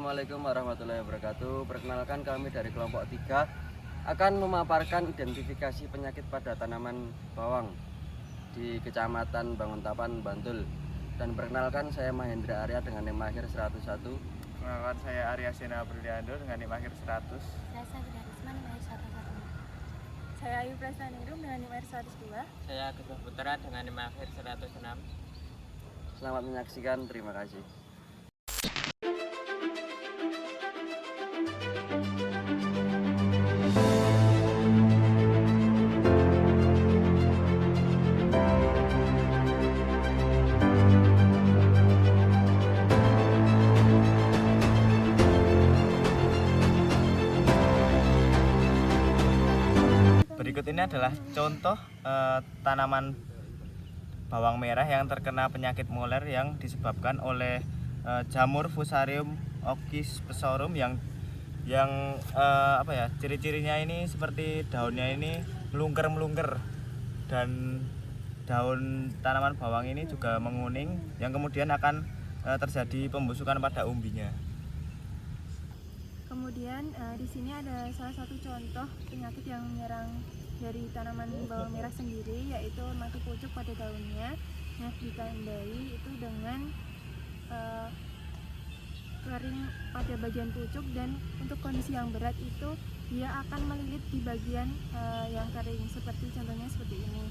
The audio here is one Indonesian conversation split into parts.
Assalamualaikum warahmatullahi wabarakatuh. Perkenalkan, kami dari kelompok 3 akan memaparkan identifikasi penyakit pada tanaman bawang di Kecamatan Banguntapan, Bantul. Dan perkenalkan, saya Mahendra Arya dengan NIM akhir 101. Perkenalkan, saya Arya Sena Berliando dengan NIM akhir 100. Saya Sabida Risman dengan NIM 115. Saya Ayu Prasaningrum dengan NIM 102. Saya Agus Putra dengan NIM akhir 106. Selamat menyaksikan, terima kasih. Berikut ini adalah contoh tanaman bawang merah yang terkena penyakit moler yang disebabkan oleh jamur Fusarium oxysporum yang ciri-cirinya ini seperti daunnya ini melungker dan daun tanaman bawang ini juga menguning yang kemudian akan terjadi pembusukan pada umbinya. Kemudian di sini ada salah satu contoh penyakit yang menyerang dari tanaman bawang merah sendiri, yaitu mati pucuk pada daunnya. Nah, ditandai itu dengan kering pada bagian pucuk, dan untuk kondisi yang berat itu dia akan melilit di bagian yang kering, seperti contohnya seperti ini.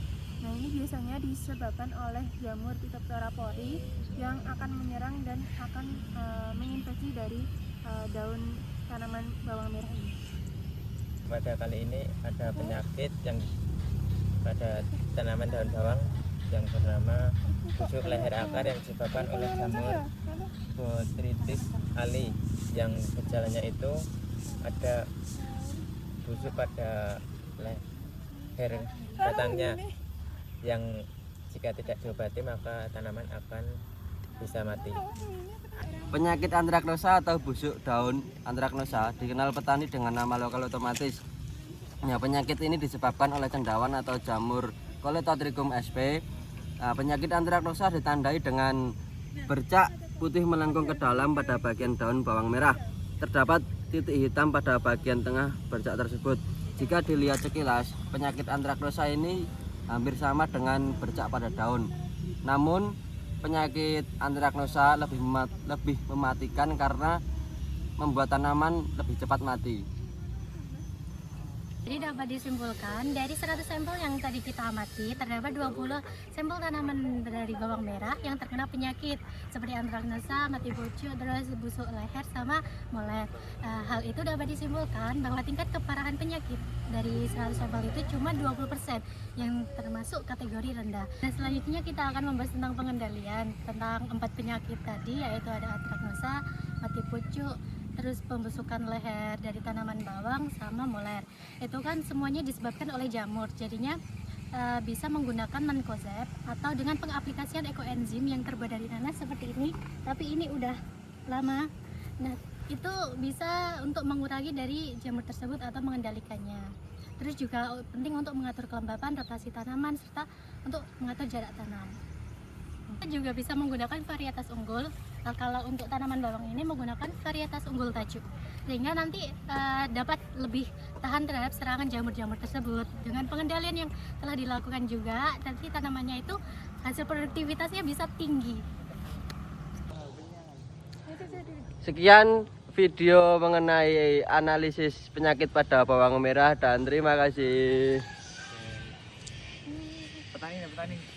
Nah, ini biasanya disebabkan oleh jamur Phytophthora pori yang akan menyerang dan akan menginfeksi dari daun tanaman bawang merah ini. Pada kali ini ada penyakit yang pada tanaman daun bawang yang bernama busuk leher akar yang disebabkan oleh jamur Botrytis ali, yang gejalanya itu ada busuk pada leher batangnya yang jika tidak diobati maka tanaman akan bisa mati. Penyakit antraknosa atau busuk daun antraknosa dikenal petani dengan nama lokal otomatis. Ya, penyakit ini disebabkan oleh cendawan atau jamur Colletotrichum sp. Nah, penyakit antraknosa ditandai dengan bercak putih melengkung ke dalam pada bagian daun bawang merah. Terdapat titik hitam pada bagian tengah bercak tersebut. Jika dilihat sekilas, penyakit antraknosa ini hampir sama dengan bercak pada daun. Namun penyakit antraknosa lebih mematikan karena membuat tanaman lebih cepat mati. Jadi dapat disimpulkan dari 100 sampel yang tadi kita amati, terdapat 20 sampel tanaman dari bawang merah yang terkena penyakit seperti antraknosa, mati pucuk, terus busuk leher sama moler. Hal itu dapat disimpulkan bahwa tingkat keparahan penyakit dari 100 sampel itu cuma 20% yang termasuk kategori rendah. Dan selanjutnya kita akan membahas tentang pengendalian tentang 4 penyakit tadi, yaitu ada antraknosa, mati pucuk, terus pembusukan leher dari tanaman bawang sama moler. Itu kan semuanya disebabkan oleh jamur. Jadinya bisa menggunakan mancozeb atau dengan pengaplikasian ekoenzim yang terbuat dari nanas seperti ini, tapi ini udah lama. Nah, itu bisa untuk mengurangi dari jamur tersebut atau mengendalikannya. Terus juga penting untuk mengatur kelembapan, rotasi tanaman, serta untuk mengatur jarak tanam. Kita juga bisa menggunakan varietas unggul. Kalau untuk tanaman bawang ini menggunakan varietas unggul tajuk, sehingga nanti dapat lebih tahan terhadap serangan jamur-jamur tersebut. Dengan pengendalian yang telah dilakukan juga, nanti tanamannya itu hasil produktivitasnya bisa tinggi. Sekian video mengenai analisis penyakit pada bawang merah, dan terima kasih. Petani.